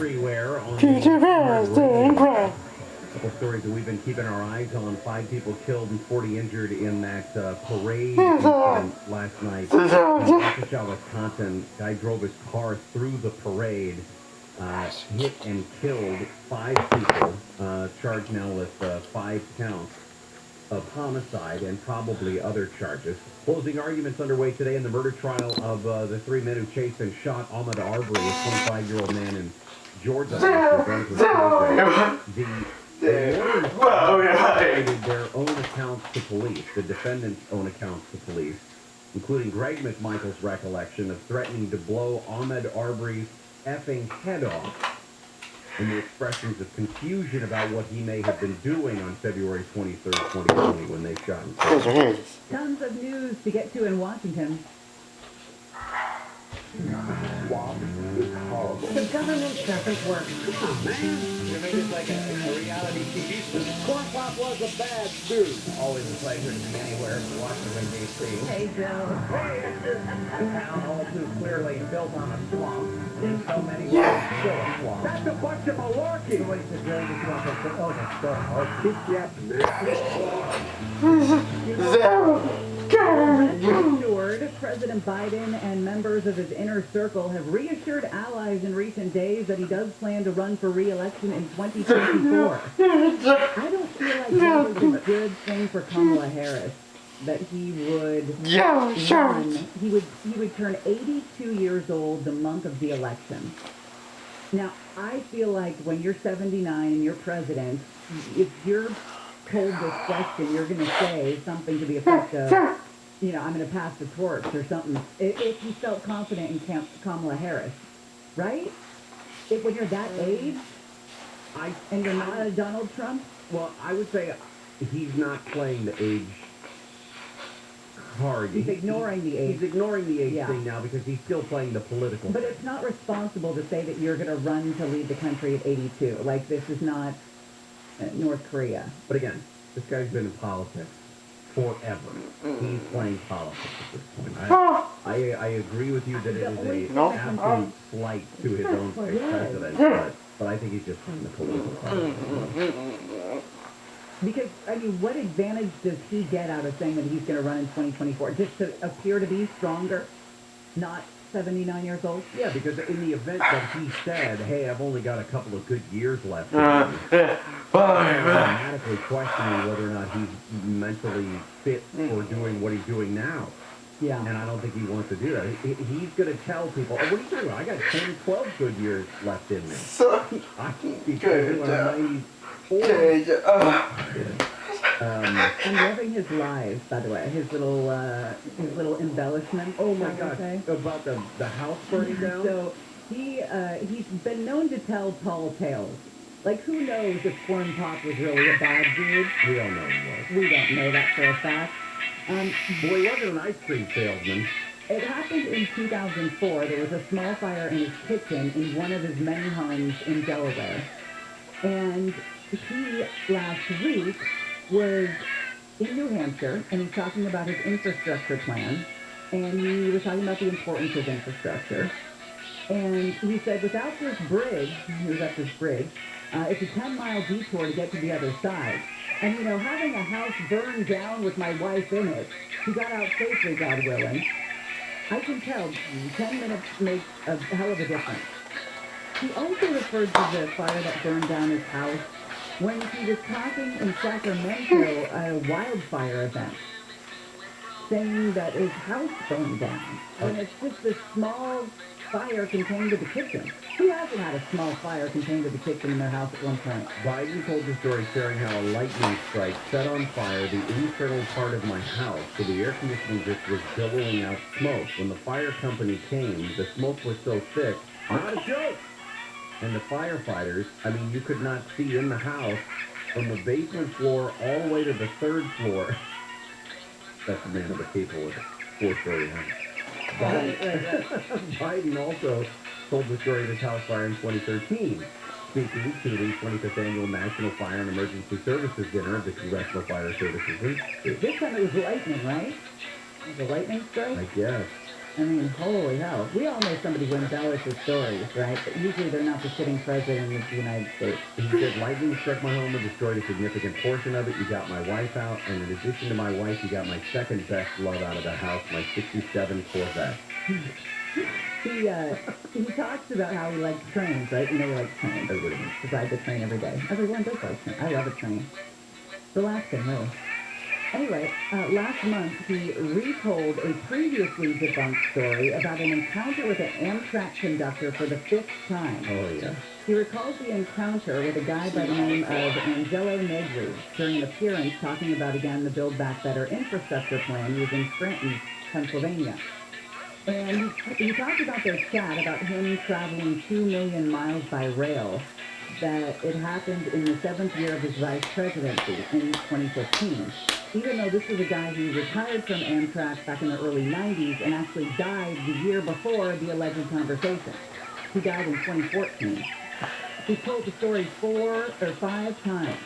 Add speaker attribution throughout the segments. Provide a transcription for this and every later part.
Speaker 1: everywhere on the couple stories that we've been keeping our eyes on. 5 people killed and 40 injured in that parade incident last night in Waukesha, Wisconsin. Guy drove his car through the parade, hit and killed 5 people, charged now with 5 counts of homicide and probably other charges. Closing arguments underway today in the murder trial of the 3 men who chased and shot Ahmaud Arbery, a 25-year-old man in Georgia. The lawyers their own accounts to police, the defendant's own accounts to police, including Greg McMichael's recollection of threatening to blow Ahmaud Arbery's effing head off, and the expressions of confusion about what he may have been doing on February 23rd, 2020, when they shot him.
Speaker 2: Tons of news to get to in Washington.
Speaker 3: The government doesn't work.
Speaker 1: Come on, man. You made it like a reality TV show. Corn Pop was a bad dude. Always a pleasure to be anywhere in Washington, D.C.
Speaker 2: Hey, Bill.
Speaker 1: Hey, a town all too clearly built on a swamp. In so many ways, still a swamp. That's a bunch of malarkey. The way to drain the swamp. Oh, that's so hard.
Speaker 2: Stewart, President Biden and members of his inner circle have reassured allies in recent days that he does plan to run for re-election in 2024. I don't feel like that was a good thing for Kamala Harris, that he would run. He would turn 82 years old the month of the election. Now, I feel like when you're 79 and you're president, if you're told this question, you're going to say something to the effect of, you know, I'm going to pass the torch or something, if you felt confident in Kamala Harris, right? When you're that age, and you're not a Donald Trump?
Speaker 1: Well, I would say he's not playing the age card.
Speaker 2: He's ignoring the age.
Speaker 1: He's ignoring the age thing now because he's still playing the political
Speaker 2: But
Speaker 1: thing.
Speaker 2: it's not responsible to say that you're going to run to lead the country at 82. Like, this is not North Korea.
Speaker 1: But again, this guy's been in politics forever. He's playing politics at this point. I agree with you that it is an absolute slight to his own president, but I think he's just playing the political card.
Speaker 2: Because, I mean, what advantage does he get out of saying that he's going to run in 2024? Just to appear to be stronger, not 79 years old?
Speaker 1: Yeah, because in the event that he said, hey, I've only got a couple of good years left, automatically questioning whether or not he's mentally fit for doing what he's doing now.
Speaker 2: Yeah.
Speaker 1: And I don't think he wants to do that. He's going to tell people, oh, what are you talking about? I got 10, 12 good years left in me. I can't be doing 94.
Speaker 2: I'm loving his lives, by the way. His little embellishment.
Speaker 1: Oh my gosh! About the house burning down.
Speaker 2: So he's been known to tell tall tales. Like, who knows if Corn Pop was really a bad dude?
Speaker 1: We don't know he was.
Speaker 2: We don't know that for a fact.
Speaker 1: Boy, he wasn't an ice cream salesman.
Speaker 2: It happened in 2004. There was a small fire in his kitchen in one of his many homes in Delaware. And he, last week, was in New Hampshire, and he's talking about his infrastructure plan, and he was talking about the importance of infrastructure. And he said, without this bridge, he was at this bridge, it's a 10-mile detour to get to the other side. And, you know, having a house burned down with my wife in it, he got out safely, God willing. I can tell 10 minutes makes a hell of a difference. He also referred to the fire that burned down his house when he was talking in Sacramento at a wildfire event, saying that his house burned down. And it's just a small fire contained to the kitchen. Who hasn't had a small fire contained to the kitchen in their house at one point?
Speaker 1: Biden told the story sharing how a lightning strike set on fire the internal part of my house, so the air conditioning just was billowing out smoke. When the fire company came, the smoke was so thick, not a joke. And the firefighters, I mean, you could not see in the house from the basement floor all the way to the 3rd floor. That's the man of the people with a 4-story house. Biden also told the story of his house fire in 2013, speaking to the 25th Annual National Fire and Emergency Services Dinner of the Congressional Fire Services Institute.
Speaker 2: This time it was lightning, right? It was a lightning strike?
Speaker 1: I guess.
Speaker 2: I mean, holy hell. We all know somebody who embellishes stories, right? But usually they're not the sitting president of the United States.
Speaker 1: He said, lightning struck my home and destroyed a significant portion of it. You got my wife out, and in addition to my wife, you got my second best love out of the house, my 67 Corvette.
Speaker 2: He talks about how he likes trains, right? You know he likes trains.
Speaker 1: Everybody.
Speaker 2: He rides the train every day. Everyone does like trains. I love a train. Relaxing, really. Anyway, last month he retold a previously debunked story about an encounter with an Amtrak conductor for the 5th time.
Speaker 1: Oh, yeah.
Speaker 2: He recalls the encounter with a guy by the name of Angelo Negri during an appearance talking about, again, the Build Back Better infrastructure plan using Scranton, Pennsylvania. And he talked about their chat about him traveling 2 million miles by rail, that it happened in the 7th year of his vice presidency in 2015. Even though this was a guy who retired from Amtrak back in the early 90s and actually died the year before the alleged conversation. He died in 2014. He told the story 4 or 5 times.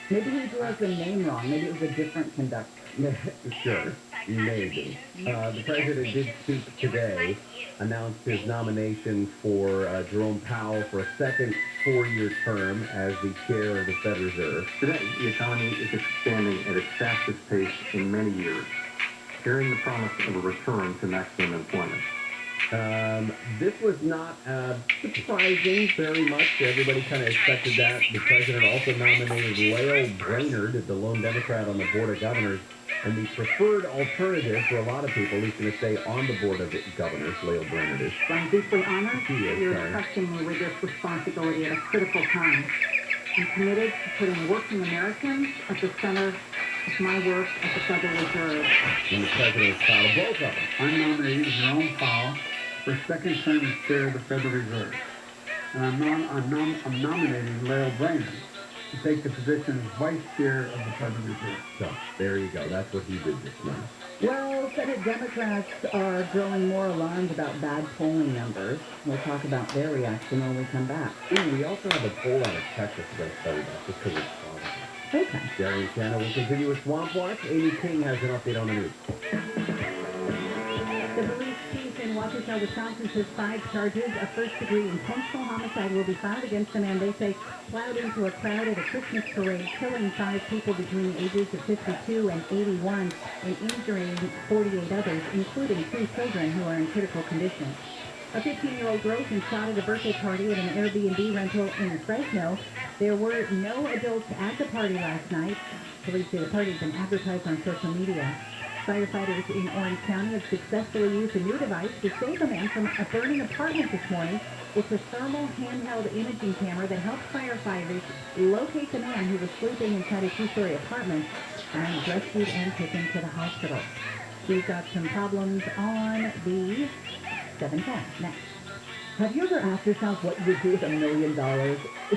Speaker 2: Maybe he drew us the name wrong. Maybe it was a different conductor.
Speaker 1: Sure, maybe. The president did speak today, announced his nomination for Jerome Powell for a second 4-year term as the chair of the Fed Reserve.
Speaker 4: Today, the economy is expanding at its fastest pace in many years, carrying the promise of a return to maximum employment.
Speaker 1: This was not surprising very much. Everybody kind of expected that. The president also nominated Lael Brainerd, the lone Democrat on the Board of Governors, and the preferred alternative for a lot of people who's going to stay on the Board of Governors, Lael Brainerd is.
Speaker 3: I'm deeply honored
Speaker 1: He is,
Speaker 3: that you're
Speaker 1: sorry.
Speaker 3: trusting me with this responsibility at a critical time. I'm committed to putting working Americans at the center of my work at the Federal Reserve.
Speaker 1: And the president is proud of both of them.
Speaker 5: I'm nominating Jerome Powell for second term as chair of the Federal Reserve. And I'm nominating Lael Brainerd to take the position as vice chair of the Federal Reserve.
Speaker 1: So, there you go. That's what he did this morning.
Speaker 2: Well, Senate Democrats are growing more alarmed about bad polling numbers. We'll talk about their reaction when we come back.
Speaker 1: Ooh, we also have a poll out of Texas we're going to study about, just because it's fun.
Speaker 2: Okay.
Speaker 1: Jerry and Shannon will continue with Swamp Watch. Amy King has an update on the news.
Speaker 3: The police chief in Waukesha, Wisconsin says 5 charges of first-degree intentional homicide will be filed against the man they say plowed into a crowd at a Christmas parade, killing 5 people between the ages of 52 and 81 and injuring 48 others, including 2 children who are in critical condition. A 15-year-old girl was shot at a birthday party at an Airbnb rental in Fresno. There were no adults at the party last night. Police say the party has been advertised on social media. Firefighters in Orange County have successfully used a new device to save a man from a burning apartment this morning. It's a thermal handheld imaging camera that helps firefighters locate the man who was sleeping inside a 2-story apartment and was rescued and taken to the hospital. We've got some problems on the 710 next.
Speaker 2: Have you ever asked yourself what you would do with $1 million?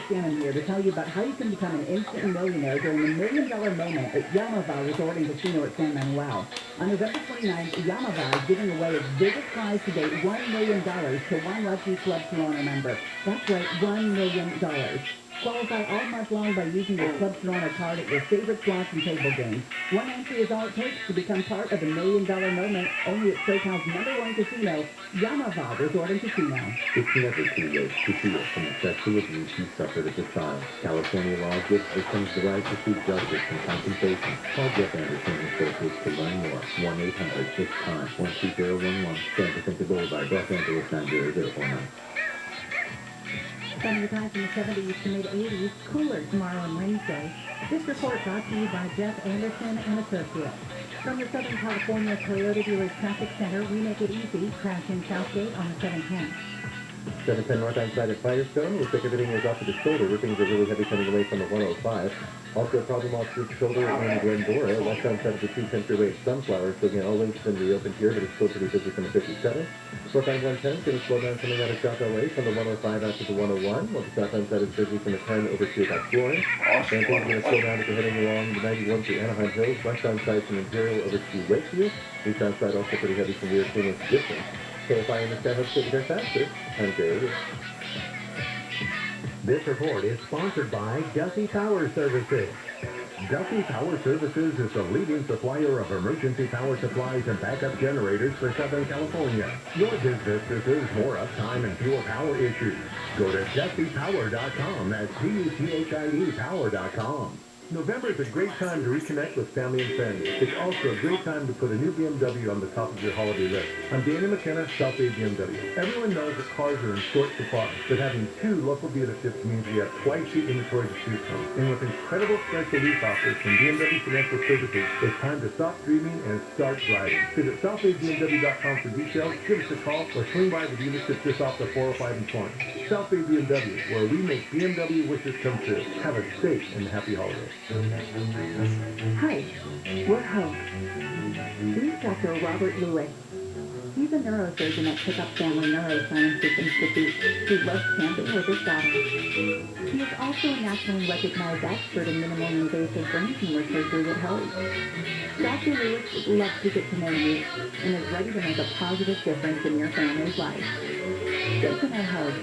Speaker 2: Shannon here to tell you about how you can become an instant millionaire during the $1 million moment at Yamava Resort and Casino at San Manuel. On November 29th, Yamava is giving away its biggest prize to date, $1 million to one lucky Club Toronto member. That's right, $1 million. Qualify all month long by using your Club Toronto card at your favorite slots and table games. One entry is all it takes to become part of the $1 million moment, only at SoCal's #1 casino, Yamava Resort and Casino.
Speaker 4: It's never too late to heal from the sexual abuse you suffered as a child. California law gives victims the right to seek justice and compensation. Call Jeff Anderson and Associates to learn more. 1-800-6-TIME 12011 San Jacinto Boulevard, Los Angeles 90049.
Speaker 3: Sunny times in the 70s to mid-80s, cooler tomorrow and Wednesday. This report brought to you by Jeff Anderson and Associates. From the Southern California Toyota Dealers Traffic Center, we make it easy. Crash in Southgate on the 710.
Speaker 4: 710 north outside at Firestone. Looks like everything is off to the shoulder. Rippings are really heavy coming away from the 105. Also a problem off the shoulder in Glendora. Westbound side of the 210 freeway at Sunflower. So again, all lanes have been reopened here, but it's still pretty busy from the 57. Northbound 110 is going to slow down coming out of South LA from the 105 out to the 101. While the southbound side is busy from the 10 over to about Florence. And things are going to slow down as we're heading along the 91 to Anaheim Hills. Westbound side from Imperial over to Lakeview. Eastbound side also pretty heavy from Weir Queen to Distance. Kfi Am is San Jose there faster. I'm Jerry.
Speaker 1: This report is sponsored by Gussie Power Services.
Speaker 6: Duffy Power Services is the leading supplier of emergency power supplies and backup generators for Southern California. Your business deserves more uptime and fewer power issues. Go to DuffyPower.com. That's DUTHIE Power.com. November is a great time to reconnect with family and friends. It's also a great time to put a new BMW on the top of your holiday list. I'm Danny McKenna, South Bay BMW. Everyone knows that cars are in short supply, but having 2 local dealerships means we have twice the inventory to choose from. And with incredible special lease offers from BMW Financial Services, it's time to stop dreaming and start driving. Visit SouthBayBMW.com for details, give us a call, or swing by the dealership just off the 405 in Torrance. South Bay BMW, where we make BMW wishes come true. Have a safe and happy holiday.
Speaker 3: Hi, we're Hope. Meet Dr. Robert Lewis. He's a neurosurgeon at Pickup Family Neurosciences Institute who loves camping with his daughter. He is also a nationally recognized expert in minimally invasive brain tumor surgery at Hope. Dr. Lewis would love to get to know you and is ready to make a positive difference in your family's life. Get to know Hope.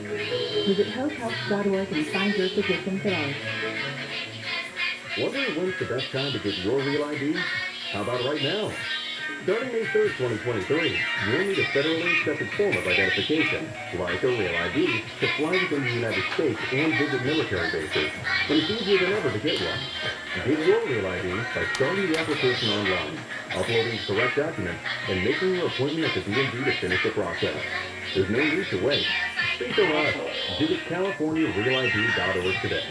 Speaker 3: Visit hopehealth.org and find your physician today.
Speaker 6: Wondering when's the best time to get your Real ID? How about right now? Starting May 3rd, 2023, you'll need a federally accepted form of identification, like a Real ID, to fly within the United States and visit military bases. And it's easier than ever to get one. Get your Real ID by starting the application online, uploading the correct documents, and making your appointment at the DMV to finish the process. There's no need to wait. Think of us. Visit CaliforniaRealID.org today.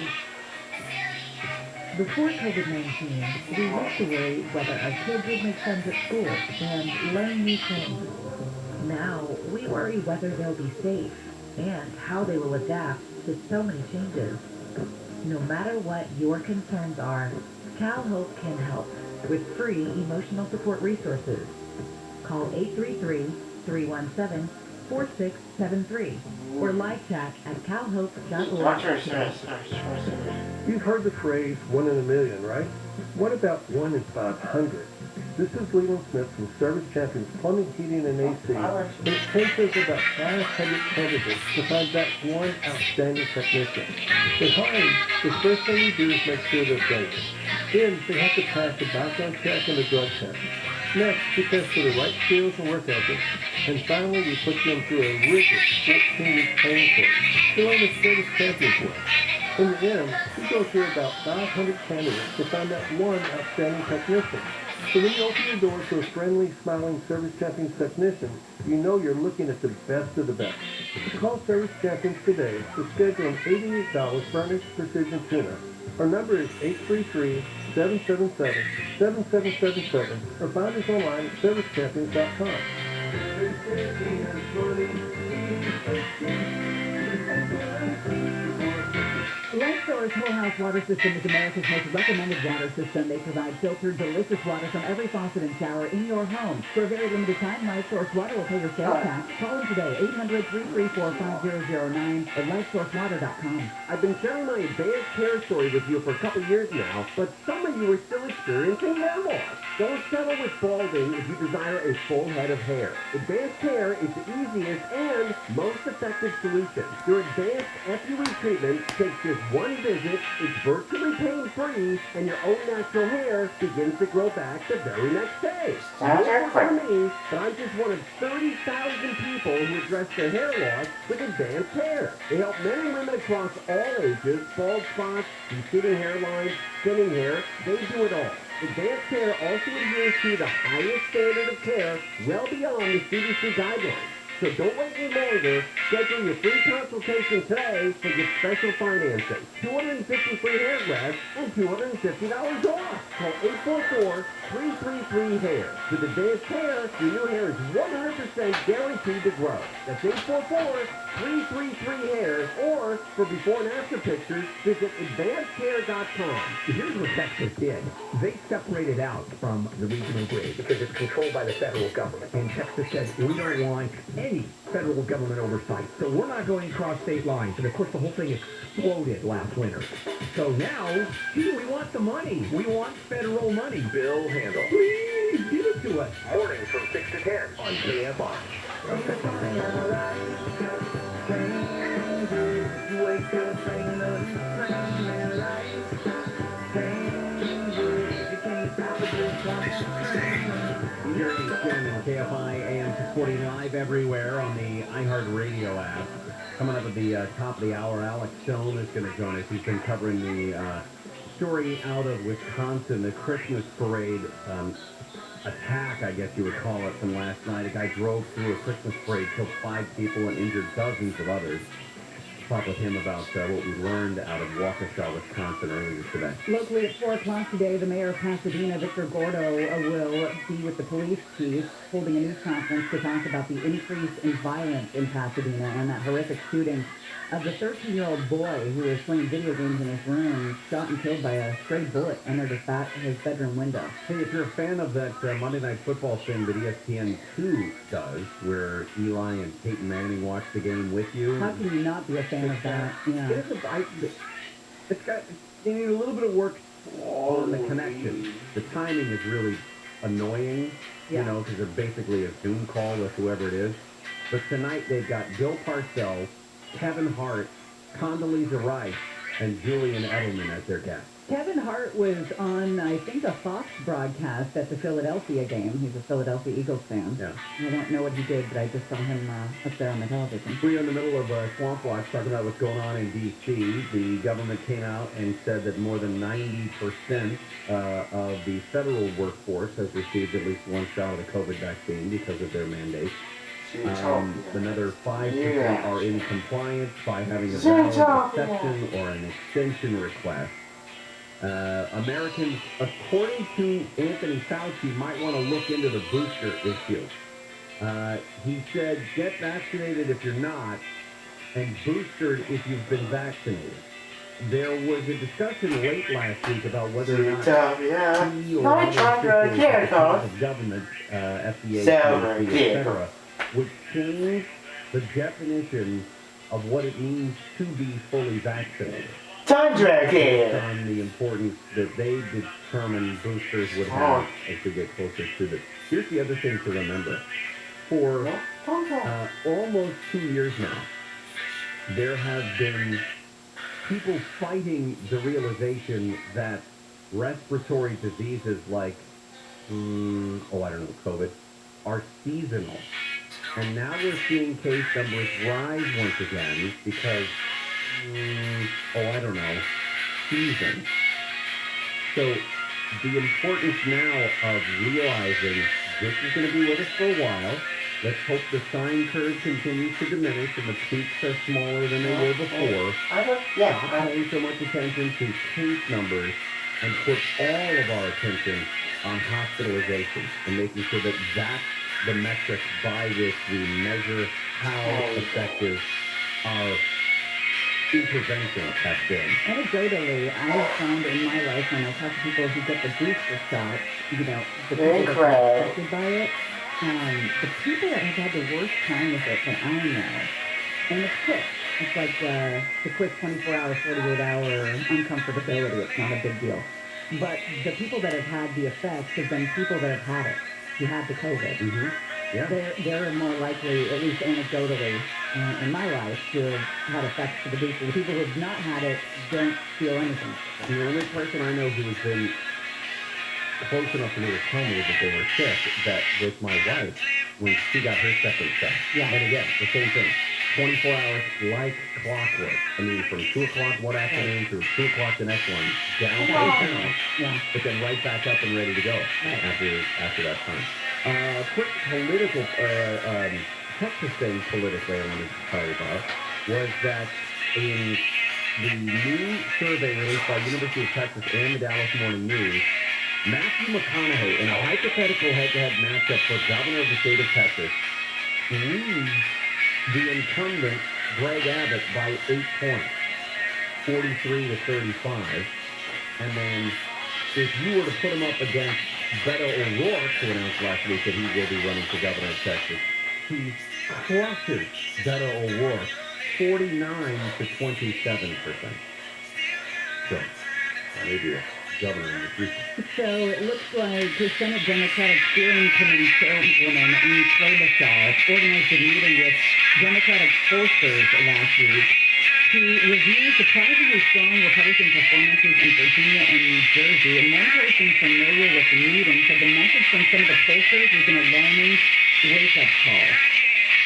Speaker 2: Before COVID-19, we used to worry whether our kids would make friends at school and learn new things. Now, we worry whether they'll be safe and how they will adapt to so many changes. No matter what your concerns are, Cal Hope can help with free emotional support resources. Call 833-317-4673 or live chat at calhope.org.
Speaker 4: You've heard the phrase 1 in a million, right? What about 1 in 500? This is Leland Smith from Service Champions Plumbing, Heating, and AC. And it takes us about 500 candidates to find that one outstanding technician. With Highland, the first thing we do is make sure they're safe. Then they have to pass the background check and the drug test. Next, we test for the right skills and work ethic. And finally, we put them through a rigorous 14-week training course to learn the Service Champions way. In the end, we go through about 500 candidates to find that one outstanding technician. So when you open your door to a friendly, smiling Service Champions technician, you know you're looking at the best of the best. Call Service Champions today to schedule an $88 furnished precision tune-up. Our number is 833-777-7777 or find us online at servicechampions.com.
Speaker 2: Lifestore's Whole House Water System is America's most recommended water system. They provide filtered, delicious water from every faucet and shower in your home. For a very limited time, Lifesource Water will pay your sales tax. Call them today, 800-334-5009 or lifesourcewater.com.
Speaker 7: I've been sharing my advanced hair story with you for a couple years now, but some of you are still experiencing hair loss. Don't settle with balding if you desire a full head of hair. Advanced Hair is the easiest and most effective solution. Your advanced FUE treatment takes just one visit, it's virtually pain-free, and your own natural hair begins to grow back the very next day. Not for me, but I'm just one of 30,000 people who address their hair loss with Advanced Hair. They help men and women across all ages, bald spots, receding hairlines, thinning hair, they do it all. Advanced Hair also adheres to the highest standard of care, well beyond the CDC guidelines. So don't wait any longer. Schedule your free consultation today and get special financing. 250 free hair grafts and $250 off. Call 844-333-HAIR. With Advanced Hair, your new hair is 100% guaranteed to grow. That's 844-333-HAIR. Or for before and after pictures, visit advancedhair.com.
Speaker 1: Here's what Texas did. They separated out from the regional grid because it's controlled by the federal government. And Texas said, we don't want any federal government oversight. So we're not going across state lines. And of course, the whole thing exploded last winter. So now, gee, we want the money. We want federal money.
Speaker 6: Bill Handel.
Speaker 1: Please give it to us.
Speaker 6: Mornings from 6 to 10 on KFI.
Speaker 8: Wake up,
Speaker 1: weekend and KFI AM 640 live everywhere on the iHeartRadio app. Coming up at the top of the hour, Alex Stone is going to join us. He's been covering the story out of Wisconsin, the Christmas parade attack, I guess you would call it, from last night. A guy drove through a Christmas parade, killed 5 people, and injured dozens of others. Talk with him about what we learned out of Waukesha, Wisconsin earlier today.
Speaker 2: Locally at 4 o'clock today, the mayor of Pasadena, Victor Gordo, will be with the police chief holding a news conference to talk about the increase in violence in Pasadena and that horrific shooting of the 13-year-old boy who was playing video games in his room, shot and killed by a stray bullet entered his bedroom window.
Speaker 1: Hey, if you're a fan of that Monday Night Football thing that ESPN2 does, where Eli and Peyton Manning watch the game with you.
Speaker 2: How can you not be a fan of that? Yeah.
Speaker 1: They need a little bit of work on the connection. The timing is really annoying, you know, because they're basically a Zoom call with whoever it is. But tonight they've got Bill Parcells, Kevin Hart, Condoleezza Rice, and Julian Edelman as their guests.
Speaker 2: Kevin Hart was on, I think, a Fox broadcast at the Philadelphia game. He's a Philadelphia Eagles fan.
Speaker 1: Yeah.
Speaker 2: I don't know what he did, but I just saw him up there on the television.
Speaker 1: We're in the middle of Swamp Watch talking about what's going on in D.C. The government came out and said that more than 90% of the federal workforce has received at least one shot of the COVID vaccine because of their mandate. Another 5% are in compliance by having a valid exception or an extension request. Americans, according to Anthony Fauci, might want to look into the booster issue. He said, get vaccinated if you're not, and boosted if you've been vaccinated. There was a discussion late last week about whether or not he or other government, FDA, etc., would change the definition of what it means to be fully vaccinated. On the importance that they determine boosters would have as we get closer to this. Here's the other thing to remember. For almost 2 years now, there have been people fighting the realization that respiratory diseases like, COVID, are seasonal. And now we're seeing case numbers rise once again because, season. So the importance now of realizing this is going to be with us for a while. Let's hope the sine curve continues to diminish and the peaks are smaller than they were before. Not paying so much attention to case numbers and put all of our attention on hospitalization and making sure that that's the metric by which we measure how effective our intervention has been.
Speaker 2: Anecdotally, I have found in my life when I talk to people who get the booster shot, the people that are affected by it, the people that have had the worst time with it that I know, and it's quick. It's like the quick 24-hour, 48-hour uncomfortability. It's not a big deal. But the people that have had the effects have been people that have had it. You had the COVID.
Speaker 1: Mm-hmm. Yeah.
Speaker 2: They're more likely, at least anecdotally, in my life, to have had effects to the booster. The people who have not had it don't feel anything.
Speaker 1: The only person I know who has been close enough for me to tell me that they were sick, that was my wife when she got her second shot.
Speaker 2: Yeah.
Speaker 1: And again, the same thing. 24 hours like clockwork. I mean, from 2 o'clock one afternoon to 2 o'clock the next one, down to but then right back up and ready to go after that time. Quick political, Texas thing politically I wanted to tell you about was that in the new survey released by University of Texas and the Dallas Morning News, Matthew McConaughey, in a hypothetical head-to-head matchup for governor of the state of Texas, leads the incumbent Greg Abbott by 8 points, 43 to 35. And then if you were to put him up against Beto O'Rourke, who announced last week that he will be running for governor of Texas, he crushes Beto O'Rourke 49 to 27%. So, maybe a governor in the future.
Speaker 2: So it looks like the Senate Democratic Steering Committee chairwoman, Amy Klobuchar, organized a meeting with Democratic pollsters last week to review surprisingly strong Republican performances in Virginia and New Jersey. And one person familiar with the meeting said the message from some of the pollsters was an alarming wake-up call.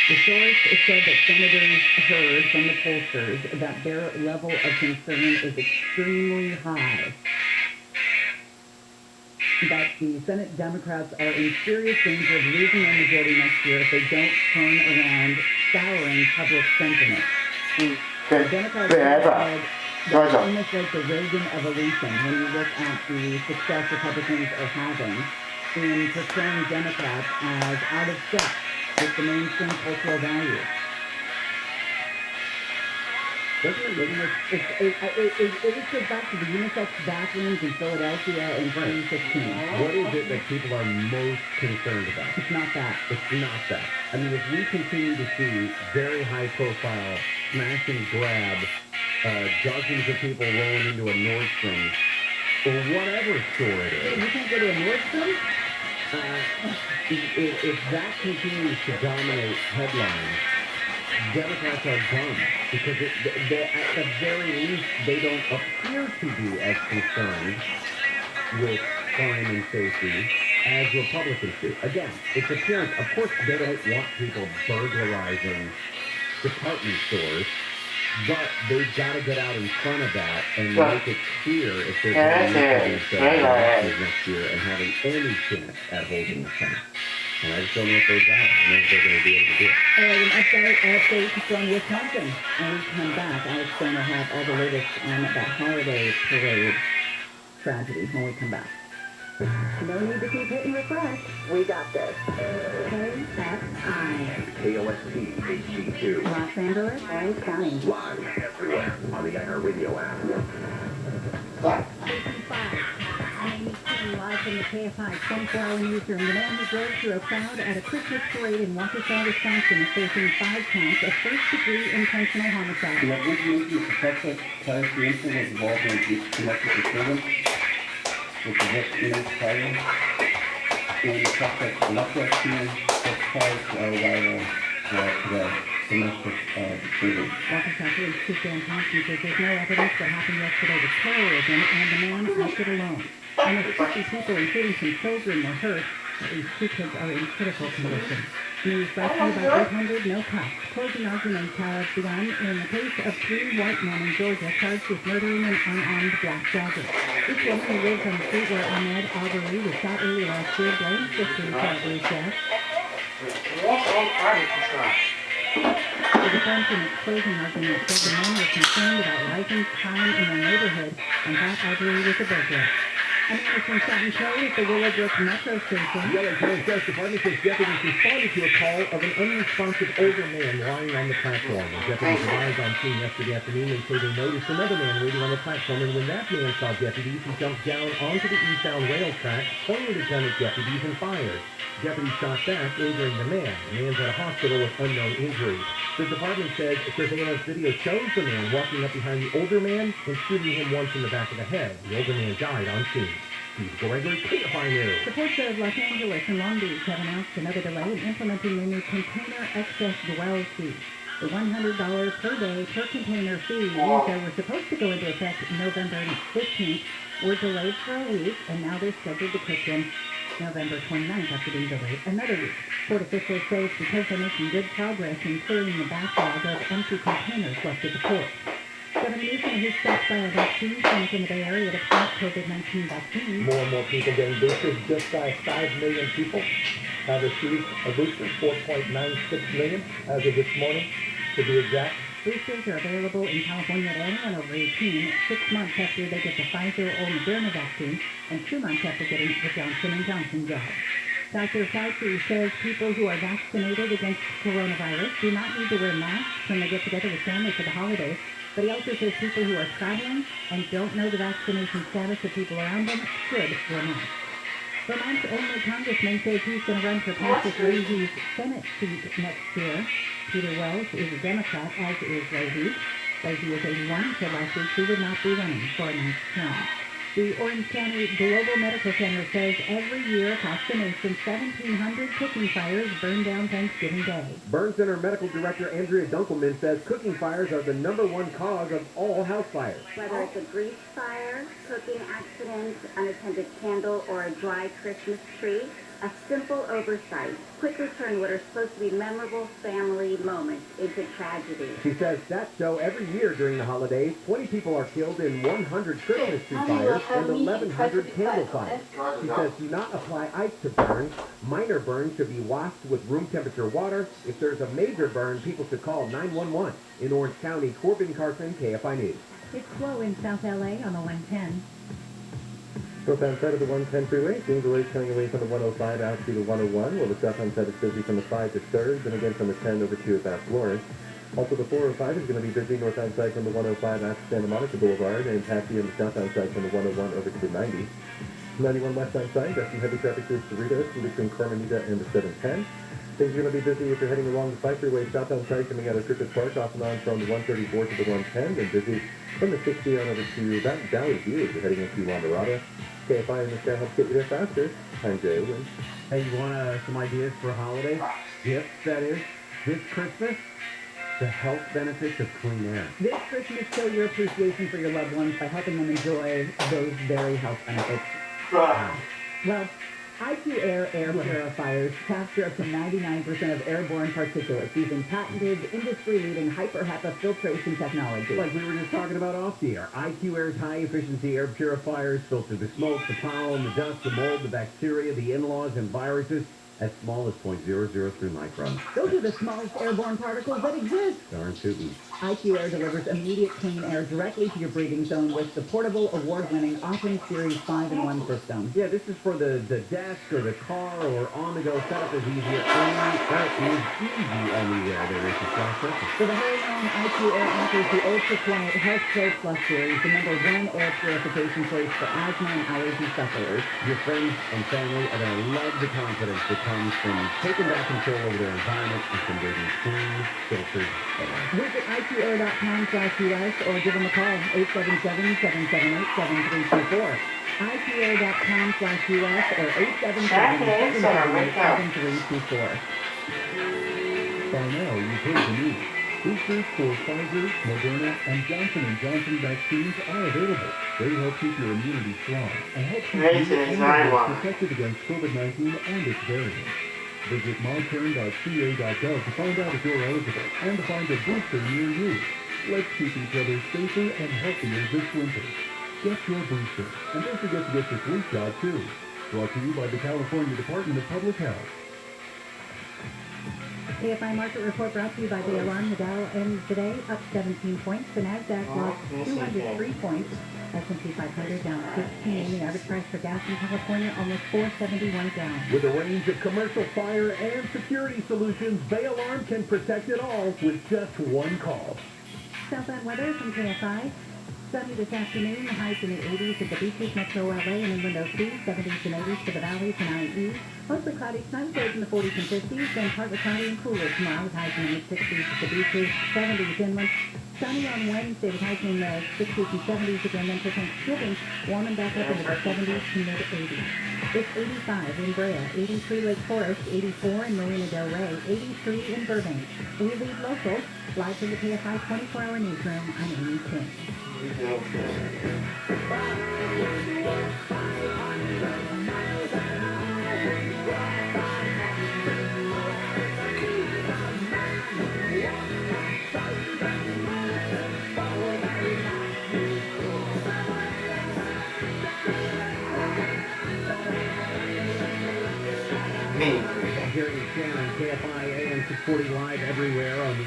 Speaker 2: The source said that senators heard from the pollsters that their level of concern is extremely high. That the Senate Democrats are in serious danger of losing their majority next year if they don't turn around souring public sentiment. The Democrats said that's almost like the Reagan evolution when you look at the success Republicans are having in portraying Democrats as out of step with the mainstream cultural values. It goes back to the unisex bathrooms in Philadelphia in 2016.
Speaker 1: What is it that people are most concerned about?
Speaker 2: It's not that.
Speaker 1: It's not that. I mean, if we continue to see very high-profile smash and grab, dozens of people rolling into a Nordstrom, or whatever store it is.
Speaker 2: You can't go to a Nordstrom?
Speaker 1: If that continues to dominate headlines, Democrats are done because at the very least they don't appear to be as concerned with crime and safety as Republicans do. Again, it's appearance. Of course, they don't want people burglarizing department stores, but they've got to get out in front of that and make it clear if they're going to be elected next year and having any chance at holding the Senate. And I just don't know if they've got it. I don't know if they're going to be able to do it.
Speaker 2: An update from Wisconsin. When we come back, Alex is going to have all the latest on that holiday parade tragedy when we come back. No need to keep hitting refresh. We got this. KFI.
Speaker 6: KOST HD2.
Speaker 2: Los Angeles, Orange County.
Speaker 6: Live everywhere on the iHeartRadio app.
Speaker 3: 55. Amy King live from the KFI 24-hour newsroom. The man who drove through a crowd at a Christmas parade in Waukesha, Wisconsin is facing 5 counts of first-degree intentional homicide.
Speaker 8: We have information that the suspect prior to the incident was involved in abuse connected to children, which is what minutes prior. And the suspect left that scene just prior to our arrival today. Domestic shooting.
Speaker 3: Waukesha Police Chief Dan Thompson says there's no evidence what happened yesterday was terrorism, and the man acted alone. Almost 50 people, including some children, were hurt. At least 2 kids are in critical condition. News brought to you by 800 No Cops. Closing arguments have begun in the case of 3 white men in Georgia charged with murdering an unarmed black jogger. This woman who lives on the street where Ahmed Aubrey was shot early last year blames the 3 Aubrey's death. The defense in its closing argument said the men were concerned about rising crime in their neighborhood and thought Aubrey was a burglar. A man is from Sutton Show at the Willowbrook Metro Station.
Speaker 4: The LA County Sheriff's Department says deputies responded to a call of an unresponsive older man lying on the platform. The deputies arrived on scene yesterday afternoon and say they noticed another man waiting on the platform, and when that man saw deputies, he jumped down onto the eastbound rail track, pointed a gun at deputies, and fired. Deputies shot back, injuring the man. The man's at a hospital with unknown injuries. The department said surveillance video shows the man walking up behind the older man and shooting him once in the back of the head. The older man died on scene. Steve Gregory, Kfi News.
Speaker 3: The ports of Los Angeles and Long Beach have announced another delay in implementing their new container excess dwell fee. The $100 per day per container fees that were supposed to go into effect November 15th were delayed for a week, and now they're scheduled to kick in November 29th after being delayed another week. Port officials say it's because they're making good progress in clearing the backlog of empty containers left at the port. Governor Newsom and his steps by a vaccine clinic in the Bay Area to plant COVID-19 vaccines.
Speaker 4: More and more people getting boosted. Just 5 million people have received a booster, 4.96 million as of this morning, to be exact.
Speaker 3: Boosters are available in California to anyone over 18, 6 months after they get the Pfizer or Moderna vaccine, and 2 months after getting the Johnson & Johnson jab. Dr. Fauci says people who are vaccinated against coronavirus do not need to wear masks when they get together with family for the holidays, but he also says people who are traveling and don't know the vaccination status of people around them should wear masks. Vermont's only congressman says he's going to run for Patrick Leahy's Senate seat next year. Peter Wells is a Democrat, as is Leahy. Leahy is 81, so last week he would not be running for a next term. The Orange County Global Medical Center says every year across the nation, 1,700 cooking fires burn down Thanksgiving Day.
Speaker 7: Burn Center Medical Director Andrea Dunkelman says cooking fires are the #1 cause of all house fires.
Speaker 9: Whether it's a grease fire, cooking accident, unattended candle, or a dry Christmas tree, a simple oversight quickly turn what are supposed to be memorable family moments into tragedy.
Speaker 7: She says that's so every year during the holidays, 20 people are killed in 100 Christmas tree fires and 1,100 candle fires. She says do not apply ice to burns. Minor burns should be washed with room temperature water. If there's a major burn, people should call 911. In Orange County, Corbin Carson, KFI News.
Speaker 3: It's slow in South LA on the 110.
Speaker 4: Northbound side of the 110 freeway, seeing delays coming away from the 105 out to the 101, while the southbound side is busy from the 5 to 3rd, then again from the 10 over to South Florence. Also, the 405 is going to be busy northbound side from the 105 out to Santa Monica Boulevard, and taxi on the southbound side from the 101 over to the 90. 91 westbound side, got some heavy traffic through Cerritos between Carmenita and the 710. Things are going to be busy if you're heading along the 5 freeway southbound side coming out of Griffith Park, off and on from the 134 to the 110, and busy from the 60 on over to that Valley View if you're heading into La Mirada. KFI and this guy helps get you there faster. I'm Jay Owens.
Speaker 1: Hey, you want some ideas for holiday gifts, that is, this Christmas? The health benefits of clean air.
Speaker 2: This Christmas, show your appreciation for your loved ones by helping them enjoy those very health benefits. Well, IQ Air air purifiers capture up to 99% of airborne particulates using patented, industry-leading hyper-HEPA filtration technology.
Speaker 1: Like we were just talking about off the air, IQ Air's high-efficiency air purifiers filter the smoke, the pollen, the dust, the mold, the bacteria, the in-laws, and viruses as small as 0.003 microns.
Speaker 2: Those are the smallest airborne particles that exist.
Speaker 1: Darn tootin'.
Speaker 2: IQ Air delivers immediate clean air directly to your breathing zone with the portable, award-winning Optum Series 5-in-1 system.
Speaker 1: Yeah, this is for the desk or the car or on-the-go setup is easier. Easy anywhere there is a flat surface.
Speaker 2: For the whole known, IQ Air offers the ultra-quiet Health Pro Plus series, the #1 air purification choice for asthma and allergy sufferers.
Speaker 1: Your friends and family are going to love the confidence that comes from taking back control over their environment and from breathing clean, filtered air.
Speaker 2: Visit IQAir.com/US or give them a call, 877-778-7324. IQAir.com/US or 877-778-7324.
Speaker 6: By now, you've heard the news. Boosters for Pfizer, Moderna, and Johnson & Johnson vaccines are available. They help keep your immunity strong and help keep you protected against COVID-19 and its variants. Visit myturn.ca.gov to find out if you're eligible and to find a booster near you. Let's keep each other safer and healthier this winter. Get your booster, and don't forget to get your flu shot too. Brought to you by the California Department of Public Health.
Speaker 3: KFI Market Report brought to you by the Alarm. The Dow ends today up 17 points. The NASDAQ lost 203 points. S&P 500 down 15. The average price for gas in California almost $4.71 a gallon.
Speaker 6: With a range of commercial fire and security solutions, Bay Alarm can protect it all with just one call.
Speaker 3: Southbound weather from KFI. Sunny this afternoon, the highs in the 80s at the beaches, Metro LA and Inland OC, 70s and 80s for the valleys and IE. Mostly cloudy tonight, lows in the 40s and 50s, then partly cloudy and cooler tomorrow with highs in the mid-60s at the beaches, 70s inland. Sunny on Wednesday with highs in the 60s and 70s again, then for Thanksgiving, warming back up into the 70s to mid-80s. It's 85 in Brea, 83 Lake Forest, 84 in Marina Del Rey, 83 in Burbank. We lead local, live from the KFI 24-hour newsroom. I'm Amy King.
Speaker 1: Here in Shannon, KFI AM 640 live everywhere on the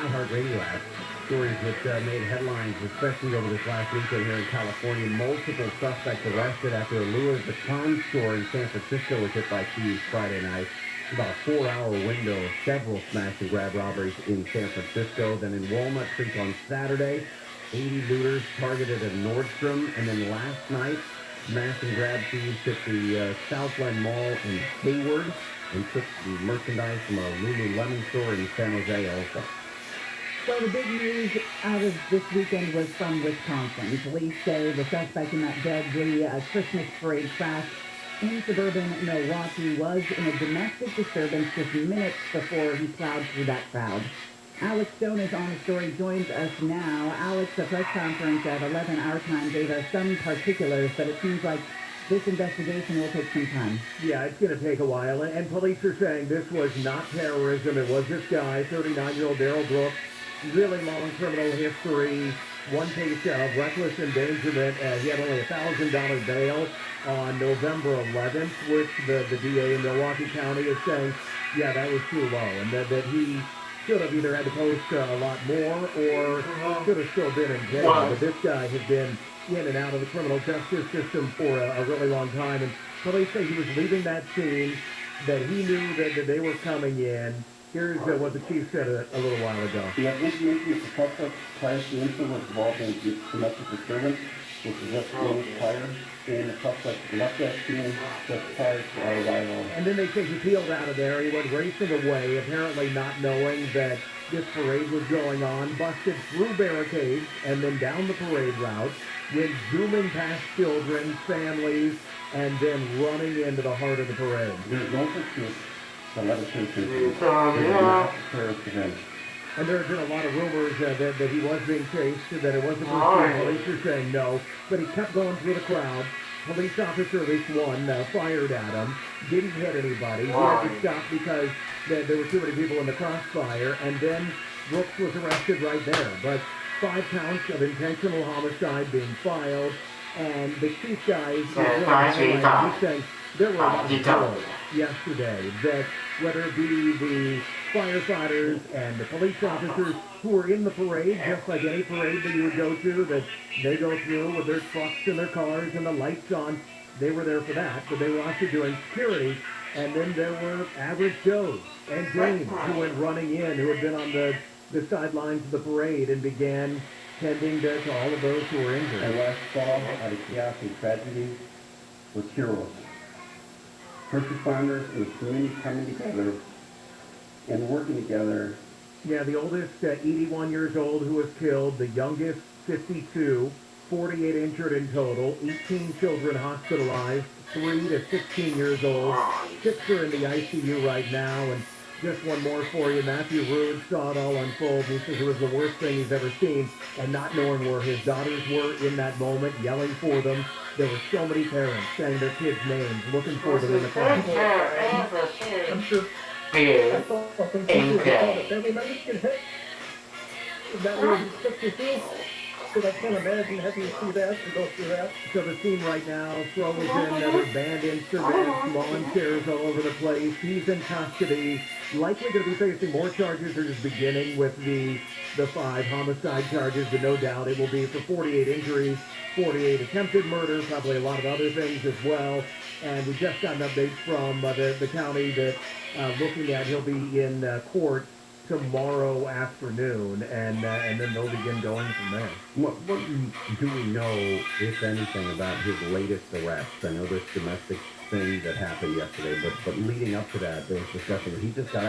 Speaker 1: iHeartRadio app. Stories that made headlines, especially over this last weekend here in California. Multiple suspects arrested after a Louis Vuitton store in San Francisco was hit by thieves Friday night. About a 4-hour window of several smash and grab robberies in San Francisco. Then in Walnut Creek on Saturday, 80 looters targeted at Nordstrom. And then last night, smash and grab thieves hit the Southland Mall in Hayward and took the merchandise from a Lululemon store in San Jose also.
Speaker 2: Well, the big news out of this weekend was from Wisconsin. Police say the suspect in that deadly Christmas parade crash in suburban Milwaukee was in a domestic disturbance just minutes before he plowed through that crowd. Alex Stone is on the story, joins us now. Alex, the press conference at 11 our time gave us some particulars, but it seems like this investigation will take some time.
Speaker 7: Yeah, it's going to take a while, and police are saying this was not terrorism. It was this guy, 39-year-old Darrell Brooks, really long criminal history, one case of reckless endangerment. He had only a $1,000 bail on November 11th, which the DA in Milwaukee County is saying, yeah, that was too low, and that he should have either had to post a lot more or should have still been in jail. But this guy has been in and out of the criminal justice system for a really long time, and police say he was leaving that scene, that he knew that they were coming in. Here's what the chief said a little while ago.
Speaker 8: We have information that the suspect prior to the incident was involved in a domestic disturbance, which is just damaged tire, and the suspect left that scene just prior to our arrival.
Speaker 7: And then they say he peeled out of there. He went racing away, apparently not knowing that this parade was going on, busted through barricades and then down the parade route, went zooming past children, families, and then running into the heart of the parade.
Speaker 8: There's no pursuit to let us into it. Not a terrorist event.
Speaker 7: And there have been a lot of rumors that he was being chased, that it wasn't pursuit. Police are saying no, but he kept going through the crowd. Police officer, at least one, fired at him, didn't hit anybody. He had to stop because there were too many people in the crossfire, and then Brooks was arrested right there. But 5 counts of intentional homicide being filed, and the chief guy is saying there were a lot of people yesterday that whether it be the firefighters and the police officers who were in the parade, just like any parade that you would go to, that they go through with their trucks and their cars and the lights on, they were there for that, but they were also doing security. And then there were average Joes and James who went running in, who had been on the sidelines of the parade and began tending to all of those who were injured.
Speaker 8: And last fall, out of chaos and tragedy, was heroes. First responders and the community coming together and working together.
Speaker 7: Yeah, the oldest, 81 years old, who was killed. The youngest, 52. 48 injured in total. 18 children hospitalized. 3 to 16 years old. 6 are in the ICU right now. And just one more for you. Matthew Rood saw it all unfold. He says it was the worst thing he's ever seen. And not knowing where his daughters were in that moment, yelling for them. There were so many parents saying their kids' names, looking for them in the crowd.
Speaker 5: Because I can't imagine having to see that and go through that.
Speaker 7: So the scene right now, throws in another banned incident, lawn chairs all over the place. He's in custody, likely going to be facing more charges. They're just beginning with the 5 homicide charges, but no doubt it will be for 48 injuries, 48 attempted murders, probably a lot of other things as well. And we just got an update from the county that looking at he'll be in court tomorrow afternoon, and then they'll begin going from there.
Speaker 1: What do we know, if anything, about his latest arrest? I know this domestic thing that happened yesterday, but leading up to that, there was discussion that he just got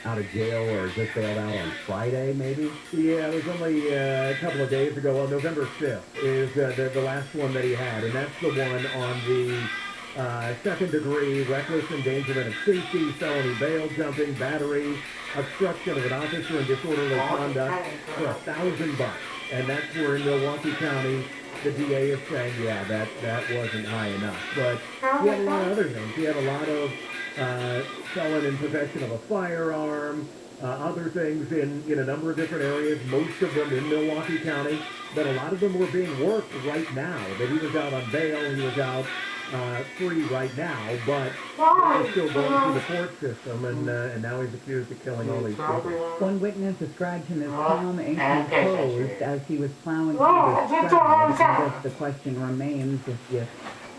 Speaker 1: out of jail or just bailed out on Friday, maybe?
Speaker 7: Yeah, it was only a couple of days ago. Well, November 5th is the last one that he had, and that's the one on the second-degree reckless endangerment of safety, felony bail jumping, battery, obstruction of an officer in disorderly conduct for $1,000. And that's where in Milwaukee County, the DA is saying, yeah, that wasn't high enough. But he had a lot of other things. He had a lot of felon in possession of a firearm, other things in a number of different areas, most of them in Milwaukee County, but a lot of them were being worked right now. That he was out on bail, he was out free right now, but he's still going through the court system, and now he's accused of killing all these people.
Speaker 2: One witness described him as calm and composed as he was plowing through this crowd. I guess the question remains, if you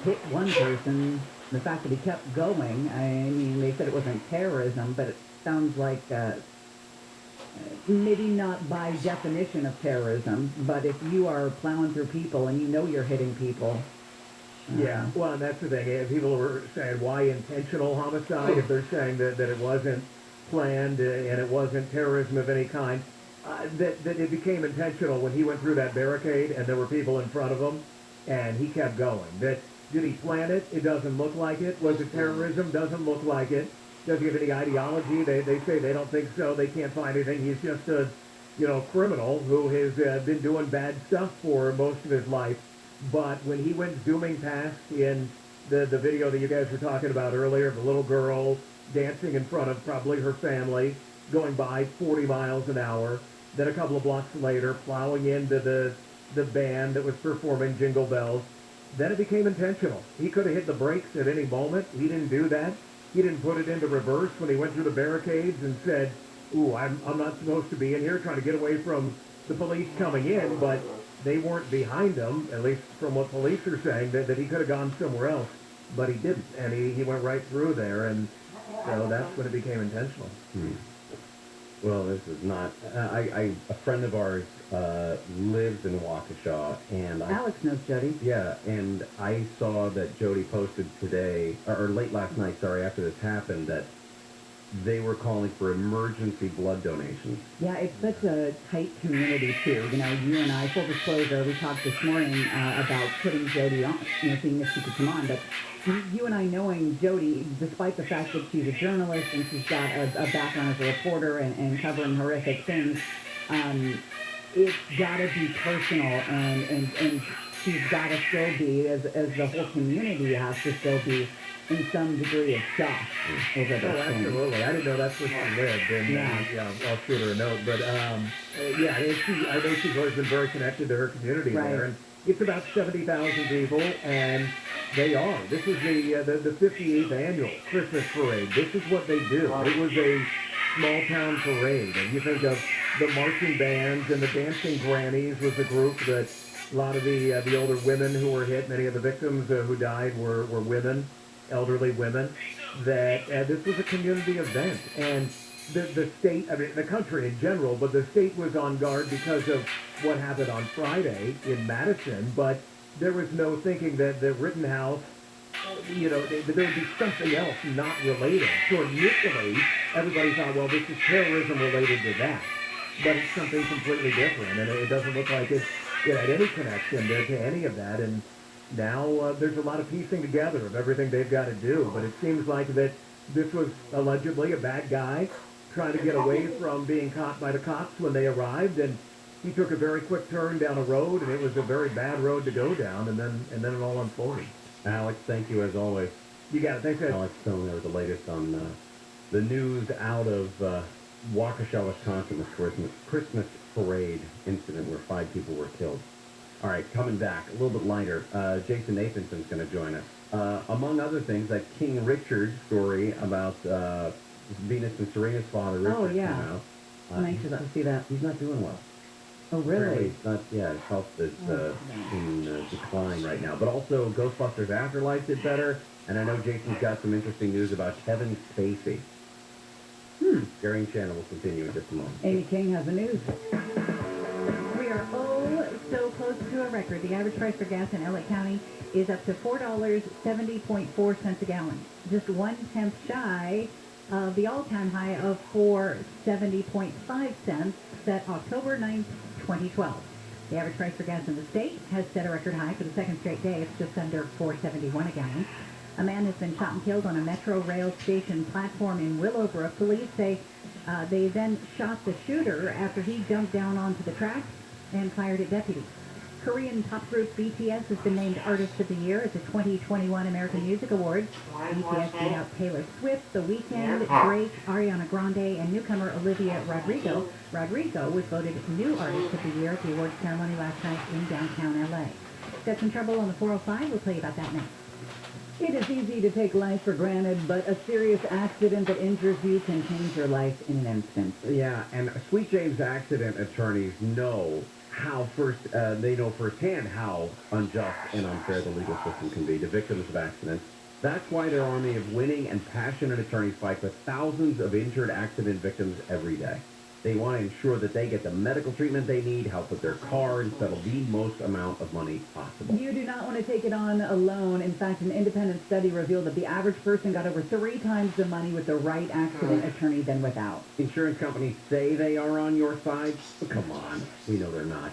Speaker 2: hit one person, the fact that he kept going, I mean, they said it wasn't terrorism, but it sounds like maybe not by definition of terrorism, but if you are plowing through people and you know you're hitting people.
Speaker 7: Yeah, well, and that's the thing. If people were saying, why intentional homicide? If they're saying that it wasn't planned and it wasn't terrorism of any kind,
Speaker 10: that it became intentional when he went through that barricade and there were people in front of him, and he kept going. That did he plan it? It doesn't look like it. Was it terrorism? Doesn't look like it. Does he have any ideology? They say they don't think so. They can't find anything. He's just a criminal who has been doing bad stuff for most of his life. But when he went zooming past in the video that you guys were talking about earlier, the little girl dancing in front of probably her family, going by 40 miles an hour, then a couple of blocks later plowing into the band that was performing Jingle Bells, then it became intentional. He could have hit the brakes at any moment. He didn't do that. He didn't put it into reverse when he went through the barricades and said, ooh, I'm not supposed to be in here, trying to get away from the police coming in, but they weren't behind him, at least from what police are saying, that he could have gone somewhere else, but he didn't, and he went right through there, and so that's when it became intentional.
Speaker 1: Well, this is not. A friend of ours lives in Waukesha, and
Speaker 2: Alex knows Jody.
Speaker 1: Yeah, and I saw that Jody posted today, or late last night, sorry, after this happened, that they were calling for emergency blood donations.
Speaker 2: Yeah, it's such a tight community, too. You know, you and I, full disclosure, we talked this morning about putting Jody on, seeing if she could come on, but you and I knowing Jody, despite the fact that she's a journalist and she's got a background as a reporter and covering horrific things, it's got to be personal, and she's got to still be, as the whole community has to still be, in some degree of shock over this thing.
Speaker 10: Absolutely. I didn't know that's where she lived, and I'll shoot her a note. But I know she's always been very connected to her community there, and it's about 70,000 people, and they are. This is the 58th annual Christmas parade. This is what they do. It was a small town parade, and you think of the marching bands and the dancing grannies was a group that a lot of the older women who were hit, many of the victims who died were women. Elderly women, that this was a community event, and the state, I mean the country in general, but the state was on guard because of what happened on Friday in Madison, but there was no thinking that the Rittenhouse, there would be something else not related. So initially, everybody thought, well, this is terrorism related to that, but it's something completely different, and it doesn't look like it had any connection to any of that, and now there's a lot of piecing together of everything they've got to do, but it seems like that this was allegedly a bad guy trying to get away from being caught by the cops when they arrived, and he took a very quick turn down a road, and it was a very bad road to go down, and then it all unfolded.
Speaker 1: Alex, thank you as always.
Speaker 10: You got it. Thanks, Ed.
Speaker 1: Alex Stone there with the latest on the news out of Waukesha, Wisconsin, the Christmas parade incident where 5 people were killed. All right, coming back, a little bit lighter, Jason Nathanson's going to join us. Among other things, that King Richard story about Venus and Serena's father, Richard, came out.
Speaker 2: I'm anxious to see that.
Speaker 1: He's not doing well.
Speaker 2: Oh, really?
Speaker 1: He's not, his health is in decline right now. But also, Ghostbusters Afterlife did better, and I know Jason's got some interesting news about Kevin Spacey. Gary and Shannon will continue in just a moment.
Speaker 2: Amy King has the news.
Speaker 3: We are so close to a record. The average price for gas in LA County is up to $4.70.4 a gallon. Just 1/10 shy of the all-time high of $4.70.5 set October 9th, 2012. The average price for gas in the state has set a record high for the second straight day. It's just under $4.71 a gallon. A man has been shot and killed on a Metro rail station platform in Willowbrook. Police say they then shot the shooter after he jumped down onto the tracks and fired at deputies. Korean pop group BTS has been named Artist of the Year at the 2021 American Music Awards. BTS beat out Taylor Swift, The Weeknd, Drake, Ariana Grande, and newcomer Olivia Rodrigo. Rodrigo was voted New Artist of the Year at the awards ceremony last night in downtown LA. Got some trouble on the 405. We'll tell you about that next.
Speaker 2: It is easy to take life for granted, but a serious accident that injures you can change your life in an instant.
Speaker 1: Yeah, and Sweet James accident attorneys know they know firsthand how unjust and unfair the legal system can be to victims of accidents. That's why their army of winning and passionate attorneys fight for thousands of injured accident victims every day. They want to ensure that they get the medical treatment they need, help with their car, and settle the most amount of money possible.
Speaker 2: You do not want to take it on alone. In fact, an independent study revealed that the average person got over 3 times the money with the right accident attorney than without.
Speaker 1: Insurance companies say they are on your side, but come on, we know they're not.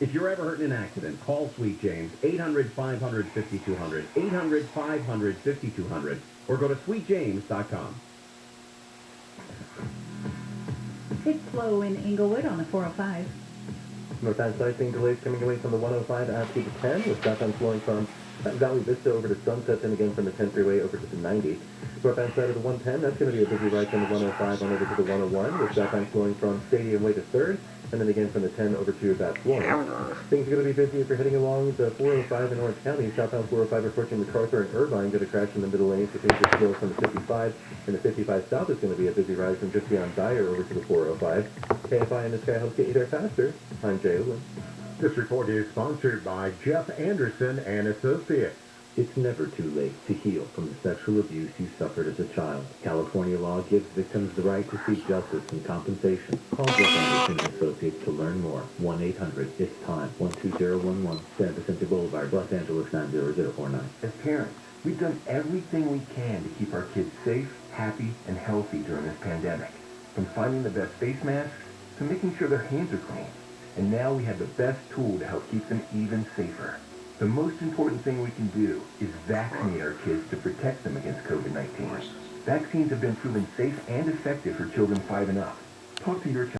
Speaker 1: If you're ever hurt in an accident, call Sweet James, 800-500-5200, 800-500-5200, or go to sweetjames.com.
Speaker 3: It's slow in Inglewood on the 405.
Speaker 4: Northbound side, seeing delays coming away from the 105 out to the 10, with southbound flowing from Valley Vista over to Sunset, and again from the 10 freeway over to the 90. Northbound side of the 110, that's going to be a busy ride from the 105 on over to the 101, with southbound flowing from Stadium way to 3rd, and then again from the 10 over to that Florence. Things are going to be busy if you're heading along the 405 in Orange County. Southbound 405 approaching MacArthur and Irvine, going to crash in the middle lane, so things are slow from the 55. And the 55 south is going to be a busy ride from just beyond Dyer over to the 405. KFI and the Sky helps get you there faster. I'm Jay Owen.
Speaker 6: This report is sponsored by Jeff Anderson and Associates.
Speaker 11: It's never too late to heal from the sexual abuse you suffered as a child. California law gives victims the right to seek justice and compensation. Call Jeff Anderson and Associates to learn more. 1-800-ITS-TIME, 12011, San Vicente Boulevard, Los Angeles 90049.
Speaker 12: As parents, we've done everything we can to keep our kids safe, happy, and healthy during this pandemic. From finding the best face masks to making sure their hands are clean. And now we have the best tool to help keep them even safer. The most important thing we can do is vaccinate our kids to protect them against COVID-19. Vaccines have been proven safe and effective for children 5 and up. Talk to your child.